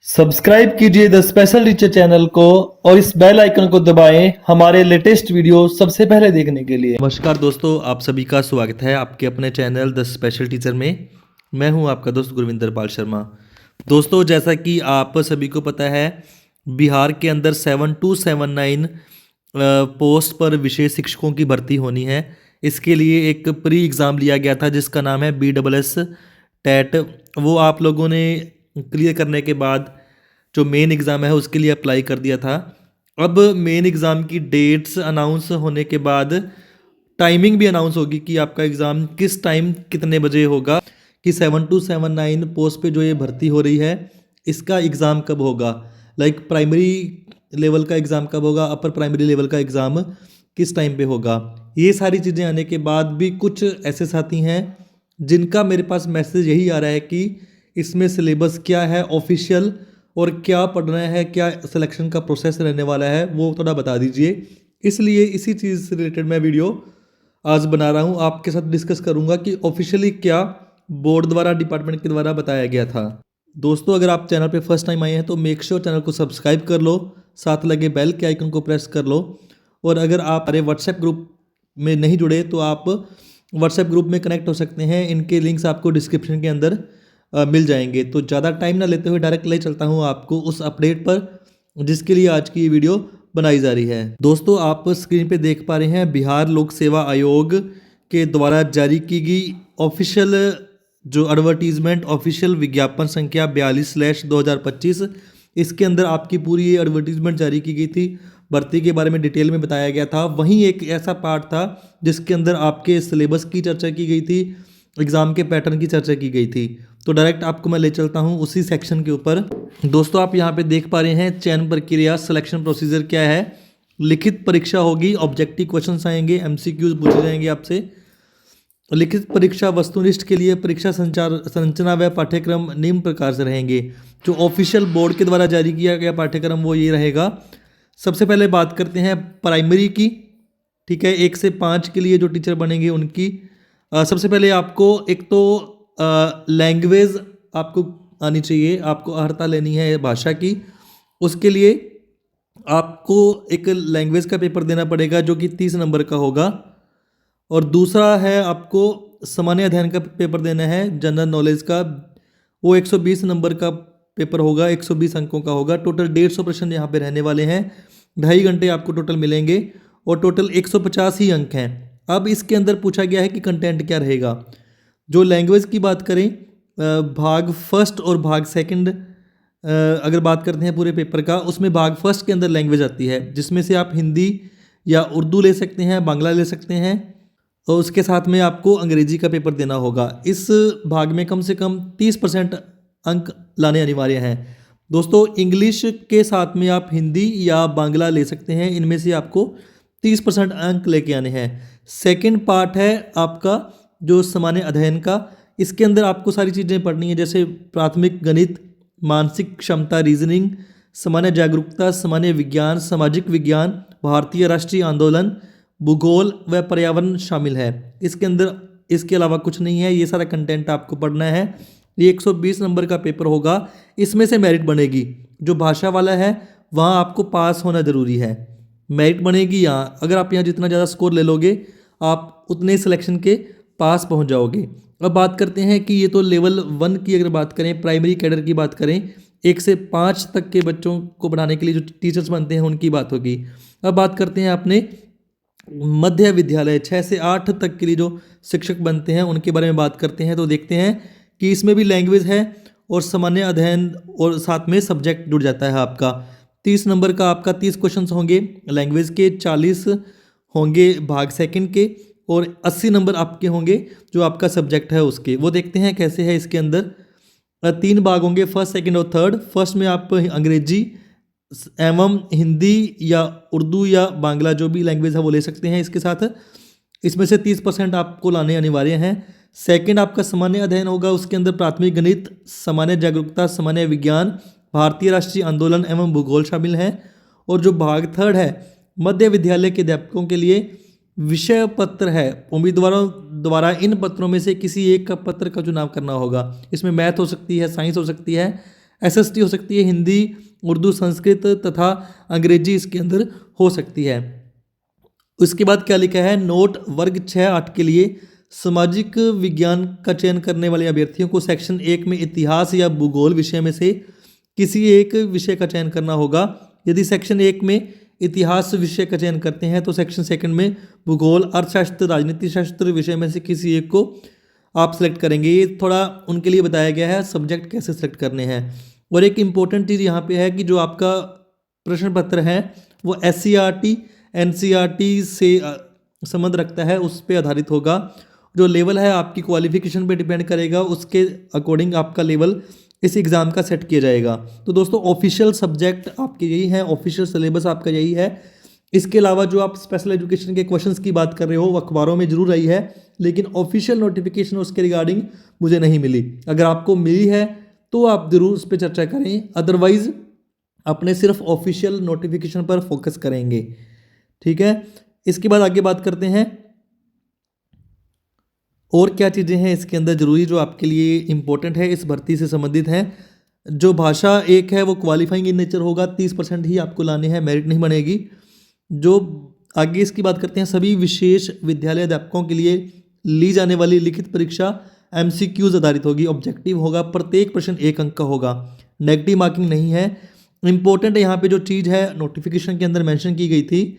Subscribe कीजिए the special teacher channel को और इस बेल आइकन को दबाएं हमारे लेटेस्ट वीडियो सबसे पहले देखने के लिए। नमस्कार दोस्तों, आप सभी का स्वागत है आपके अपने चैनल द स्पेशल टीचर में। मैं हूं आपका दोस्त गुरविंदर पाल शर्मा। दोस्तों, जैसा कि आप सभी को पता है, बिहार के अंदर 7279 पोस्ट पर विशेष शिक्षकों की भर्ती होनी है। इसके लिए एक प्री एग्ज़ाम लिया गया था जिसका नाम है BSS टेट। वो आप लोगों ने क्लियर करने के बाद जो मेन एग्ज़ाम है उसके लिए अप्लाई कर दिया था। अब मेन एग्ज़ाम की डेट्स अनाउंस होने के बाद टाइमिंग भी अनाउंस होगी कि आपका एग्ज़ाम किस टाइम कितने बजे होगा, कि 7279 पोस्ट पे जो ये भर्ती हो रही है इसका एग्ज़ाम कब होगा, लाइक प्राइमरी लेवल का एग्ज़ाम कब होगा, अपर प्राइमरी लेवल का एग्ज़ाम किस टाइम पे होगा। ये सारी चीज़ें आने के बाद भी कुछ ऐसे साथी हैं जिनका मेरे पास मैसेज यही आ रहा है कि इसमें सिलेबस क्या है ऑफिशियल और क्या पढ़ना है, क्या सिलेक्शन का प्रोसेस रहने वाला है, वो थोड़ा बता दीजिए। इसलिए इसी चीज़ से रिलेटेड मैं वीडियो आज बना रहा हूँ, आपके साथ डिस्कस करूँगा कि ऑफिशियली क्या बोर्ड द्वारा, डिपार्टमेंट के द्वारा बताया गया था। दोस्तों, अगर आप चैनल पे फर्स्ट टाइम आए हैं तो मेक श्योर चैनल को सब्सक्राइब कर लो, साथ लगे बेल के आइकन को प्रेस कर लो। और अगर आप हमारे व्हाट्सएप ग्रुप में नहीं जुड़े तो आप व्हाट्सएप ग्रुप में कनेक्ट हो सकते हैं। इनके लिंक्स आपको डिस्क्रिप्शन के अंदर मिल जाएंगे। तो ज़्यादा टाइम ना लेते हुए डायरेक्ट ले चलता हूँ आपको उस अपडेट पर जिसके लिए आज की ये वीडियो बनाई जा रही है। दोस्तों, आप स्क्रीन पे देख पा रहे हैं बिहार लोक सेवा आयोग के द्वारा जारी की गई ऑफिशियल जो एडवर्टीजमेंट, ऑफिशियल विज्ञापन संख्या 42/2025। इसके अंदर आपकी पूरी ये एडवर्टीजमेंट जारी की गई थी, भर्ती के बारे में डिटेल में बताया गया था। वहीं एक ऐसा पार्ट था जिसके अंदर आपके सिलेबस की चर्चा की गई थी, एग्ज़ाम के पैटर्न की चर्चा की गई थी। तो डायरेक्ट आपको मैं ले चलता हूं उसी सेक्शन के ऊपर। दोस्तों, आप यहां पे देख पा रहे हैं चयन प्रक्रिया, सिलेक्शन प्रोसीजर क्या है। लिखित परीक्षा होगी, ऑब्जेक्टिव क्वेश्चंस आएंगे, MCQs पूछे जाएंगे आपसे। लिखित परीक्षा वस्तुनिष्ठ के लिए परीक्षा संरचना व पाठ्यक्रम निम्न प्रकार से रहेंगे। जो ऑफिशियल बोर्ड के द्वारा जारी किया गया पाठ्यक्रम वो ये रहेगा। सबसे पहले बात करते हैं प्राइमरी की, ठीक है, 1 से 5 के लिए जो टीचर बनेंगे उनकी। सबसे पहले आपको एक तो लैंग्वेज आपको आनी चाहिए, आपको अर्हता लेनी है भाषा की। उसके लिए आपको एक लैंग्वेज का पेपर देना पड़ेगा जो कि 30 नंबर का होगा। और दूसरा है आपको सामान्य अध्ययन का पेपर देना है, जनरल नॉलेज का। वो 120 नंबर का पेपर होगा, 120 अंकों का होगा। टोटल 150 प्रश्न यहाँ पे रहने वाले हैं। 2.5 घंटे आपको टोटल मिलेंगे और टोटल 150 ही अंक हैं। अब इसके अंदर पूछा गया है कि कंटेंट क्या रहेगा। जो लैंग्वेज की बात करें, भाग फर्स्ट और भाग सेकंड अगर बात करते हैं पूरे पेपर का, उसमें भाग फर्स्ट के अंदर लैंग्वेज आती है जिसमें से आप हिंदी या उर्दू ले सकते हैं, बांग्ला ले सकते हैं, और उसके साथ में आपको अंग्रेजी का पेपर देना होगा। इस भाग में कम से कम 30% अंक लाने अनिवार्य हैं। दोस्तों, इंग्लिश के साथ में आप हिंदी या बांग्ला ले सकते हैं, इनमें से आपको 30% अंक लेके आने हैं। सेकंड पार्ट है आपका जो सामान्य अध्ययन का। इसके अंदर आपको सारी चीज़ें पढ़नी है, जैसे प्राथमिक गणित, मानसिक क्षमता, रीजनिंग, सामान्य जागरूकता, सामान्य विज्ञान, सामाजिक विज्ञान, भारतीय राष्ट्रीय आंदोलन, भूगोल व पर्यावरण शामिल है। इसके अंदर इसके अलावा कुछ नहीं है, ये सारा कंटेंट आपको पढ़ना है। ये 120 नंबर का पेपर होगा, इसमें से मेरिट बनेगी। जो भाषा वाला है वहाँ आपको पास होना ज़रूरी है, मेरिट बनेगी यहाँ। अगर आप यहाँ जितना ज़्यादा स्कोर ले लोगे आप उतने सिलेक्शन के पास पहुँच जाओगे। अब बात करते हैं कि ये तो लेवल 1 की अगर बात करें, प्राइमरी कैडर की बात करें, 1 से 5 तक के बच्चों को पढ़ाने के लिए जो टीचर्स बनते हैं उनकी बात होगी। अब बात करते हैं अपने मध्य विद्यालय 6 से 8 तक के लिए जो शिक्षक बनते हैं उनके बारे में बात करते हैं। तो देखते हैं कि इसमें भी लैंग्वेज है और सामान्य अध्ययन और साथ में सब्जेक्ट जुड़ जाता है आपका। 30 नंबर का आपका 30 क्वेश्चंस होंगे लैंग्वेज के, 40 होंगे भाग सेकंड के, और 80 नंबर आपके होंगे जो आपका सब्जेक्ट है उसके। वो देखते हैं कैसे है। इसके अंदर 3 भाग होंगे, फर्स्ट, सेकंड और थर्ड। फर्स्ट में आप अंग्रेजी एवं हिंदी या उर्दू या बांग्ला जो भी लैंग्वेज है वो ले सकते हैं इसके साथ। इसमें से 30% आपको लाने अनिवार्य हैं। सेकंड आपका सामान्य अध्ययन होगा, उसके अंदर प्राथमिक गणित, सामान्य जागरूकता, सामान्य विज्ञान, भारतीय राष्ट्रीय आंदोलन एवं भूगोल शामिल हैं। और जो भाग थर्ड है मध्य विद्यालय के अध्यापकों के लिए विषय पत्र है। उम्मीदवारों द्वारा इन पत्रों में से किसी एक का पत्र का चुनाव करना होगा। इसमें मैथ हो सकती है, साइंस हो सकती है, SST हो सकती है हिंदी, उर्दू, संस्कृत तथा अंग्रेजी इसके अंदर हो सकती है। उसके बाद क्या लिखा है, नोट वर्ग 6-8 के लिए सामाजिक विज्ञान का चयन करने वाले अभ्यर्थियों को सेक्शन 1 में इतिहास या भूगोल विषय में से किसी एक विषय का चयन करना होगा। यदि सेक्शन 1 में इतिहास विषय का चयन करते हैं तो सेक्शन 2 में भूगोल, अर्थशास्त्र, राजनीति शास्त्र विषय में से किसी एक को आप सेलेक्ट करेंगे। ये थोड़ा उनके लिए बताया गया है सब्जेक्ट कैसे सेलेक्ट करने हैं। और एक इम्पोर्टेंट चीज़ यहाँ पे है कि जो आपका प्रश्न पत्र है वो SCERT NCERT से संबंध रखता है, उस पर आधारित होगा। जो लेवल है आपकी क्वालिफिकेशन पे डिपेंड करेगा, उसके अकॉर्डिंग आपका लेवल इस एग्ज़ाम का सेट किया जाएगा। तो दोस्तों ऑफिशियल सब्जेक्ट आपके यही हैं, ऑफिशियल सिलेबस आपका यही है। इसके अलावा जो आप स्पेशल एजुकेशन के क्वेश्चंस की बात कर रहे हो वो अखबारों में जरूर आई है, लेकिन ऑफिशियल नोटिफिकेशन उसके रिगार्डिंग मुझे नहीं मिली। अगर आपको मिली है तो आप ज़रूर उस पर चर्चा करें, अदरवाइज़ अपने सिर्फ ऑफिशियल नोटिफिकेशन पर फोकस करेंगे। ठीक है, इसके बाद आगे बात करते हैं और क्या चीज़ें हैं इसके अंदर ज़रूरी जो आपके लिए इम्पोर्टेंट है, इस भर्ती से संबंधित हैं। जो भाषा एक है वो क्वालिफाइंग इन नेचर होगा, 30% ही आपको लाने हैं, मेरिट नहीं बनेगी। जो आगे इसकी बात करते हैं, सभी विशेष विद्यालय अध्यापकों के लिए ली जाने वाली लिखित परीक्षा MCQs आधारित होगी, ऑब्जेक्टिव होगा, प्रत्येक प्रश्न 1 अंक का होगा, नेगेटिव मार्किंग नहीं है। इंपॉर्टेंट यहाँ पे जो चीज़ है नोटिफिकेशन के अंदर मेंशन की गई थी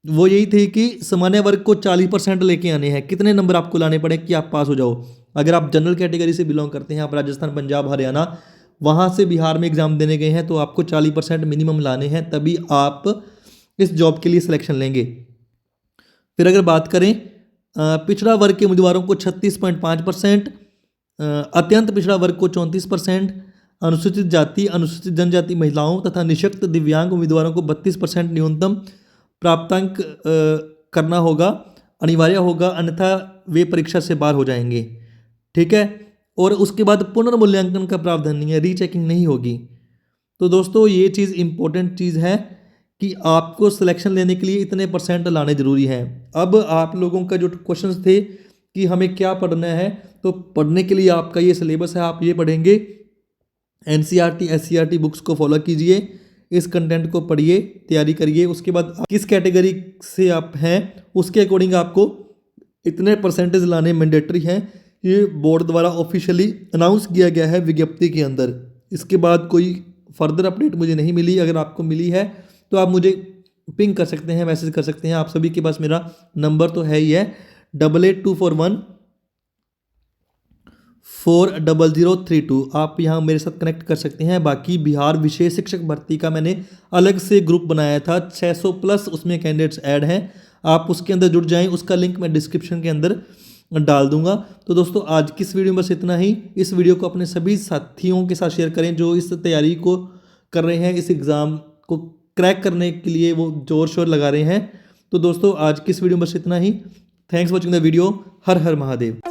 वो यही थी कि सामान्य वर्ग को 40% लेके आने हैं। कितने नंबर आपको लाने पड़े कि आप पास हो जाओ। अगर आप जनरल कैटेगरी से बिलोंग करते हैं, आप राजस्थान, पंजाब, हरियाणा वहाँ से बिहार में एग्ज़ाम देने गए हैं, तो आपको 40% मिनिमम लाने हैं, तभी आप इस जॉब के लिए सिलेक्शन लेंगे। फिर अगर बात करें पिछड़ा वर्ग के उम्मीदवारों को 36.5%, अत्यंत पिछड़ा वर्ग को 34%, अनुसूचित जाति, अनुसूचित जनजाति महिलाओं तथा निःशक्त दिव्यांग उम्मीदवारों को 32% न्यूनतम प्राप्तांक करना होगा, अनिवार्य होगा, अन्यथा वे परीक्षा से बाहर हो जाएंगे। ठीक है, और उसके बाद पुनर्मूल्यांकन का प्रावधान नहीं है, रीचेकिंग नहीं होगी। तो दोस्तों ये चीज़ इंपॉर्टेंट चीज़ है कि आपको सिलेक्शन लेने के लिए इतने परसेंट लाने ज़रूरी हैं। अब आप लोगों का जो क्वेश्चंस थे कि हमें क्या पढ़ना है, तो पढ़ने के लिए आपका ये सिलेबस है, आप ये पढ़ेंगे। NCERT SCERT बुक्स को फॉलो कीजिए, इस कंटेंट को पढ़िए, तैयारी करिए। उसके बाद किस कैटेगरी से आप हैं उसके अकॉर्डिंग आपको इतने परसेंटेज लाने मैंडेटरी हैं। ये बोर्ड द्वारा ऑफिशियली अनाउंस किया गया है विज्ञप्ति के अंदर। इसके बाद कोई फर्दर अपडेट मुझे नहीं मिली। अगर आपको मिली है तो आप मुझे पिंग कर सकते हैं, मैसेज कर सकते हैं। आप सभी के पास मेरा नंबर तो है ही है, 8824140032। आप यहाँ मेरे साथ कनेक्ट कर सकते हैं। बाकी बिहार विशेष शिक्षक भर्ती का मैंने अलग से ग्रुप बनाया था, 600+ उसमें कैंडिडेट्स ऐड हैं, आप उसके अंदर जुड़ जाएं। उसका लिंक मैं डिस्क्रिप्शन के अंदर डाल दूंगा। तो दोस्तों आज की इस वीडियो में बस इतना ही। इस वीडियो को अपने सभी साथियों के साथ शेयर करें जो इस तैयारी को कर रहे हैं, इस एग्ज़ाम को क्रैक करने के लिए वो जोर शोर लगा रहे हैं। तो दोस्तों आज की इस वीडियो में बस इतना ही। Thanks for watching the video. हर हर महादेव।